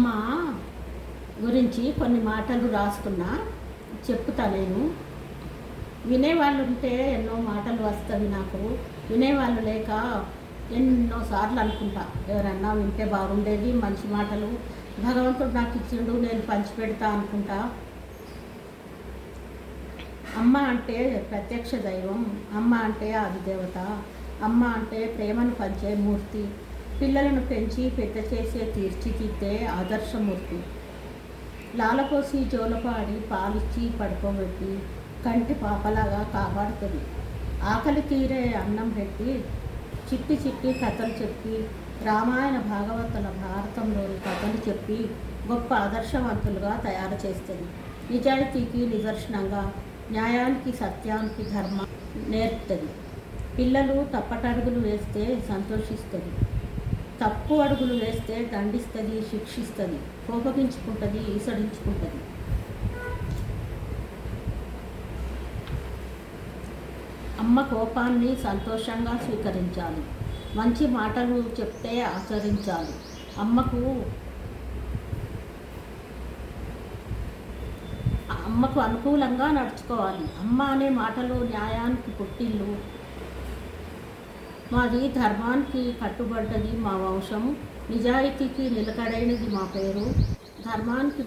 అమ్మ గురించి కొన్ని మాటలు రాసుకున్నా, చెప్తా నేను. వినేవాళ్ళు ఉంటే ఎన్నో మాటలు వస్తుంది నాకు. వినేవాళ్ళు లేక ఎన్నోసార్లు అనుకుంటా, ఎవరన్నా వింటే బాగుండేది, మంచి మాటలు భగవంతుడు నాకు ఇచ్చిండు, నేను పంచిపెడతా అనుకుంటా. అమ్మ అంటే ప్రత్యక్ష దైవం, అమ్మ అంటే ఆదిదేవత, అమ్మ అంటే ప్రేమను పంచే మూర్తి, పిల్లలను పెంచి పెద్ద చేసే తీర్చిదిద్దే ఆదర్శమూర్తి. లాలపోసి జోలపాడి పాలిచ్చి పడుకోబెట్టి కంటి పాపలాగా కాపాడుతుంది. ఆకలి తీరే అన్నం పెట్టి చిట్టి చిట్టి కథలు చెప్పి, రామాయణ భాగవతుల భారతంలోని కథలు చెప్పి గొప్ప ఆదర్శవంతులుగా తయారు చేస్తుంది. నిజాయితీకి నిదర్శనంగా, న్యాయానికి సత్యానికి ధర్మం నేర్పుతుంది. పిల్లలు తప్పటడుగులు వేస్తే సంతోషిస్తుంది, తప్పు అడుగులు వేస్తే దండిస్తుంది, శిక్షిస్తుంది, కోపగించుకుంటుంది, ఈసడించుకుంటుంది. అమ్మ కోపాన్ని సంతోషంగా స్వీకరించాలి, మంచి మాటలు చెప్తే ఆచరించాలి. అమ్మకు అనుకూలంగా నడుచుకోవాలి. అమ్మ అనే మాటలు న్యాయానికి పుట్టిల్లు. మాది ధర్మానికి కట్టుబడ్డది మా వంశం, నిజాయితీకి నిలకడైనది మా పేరు. ధర్మానికి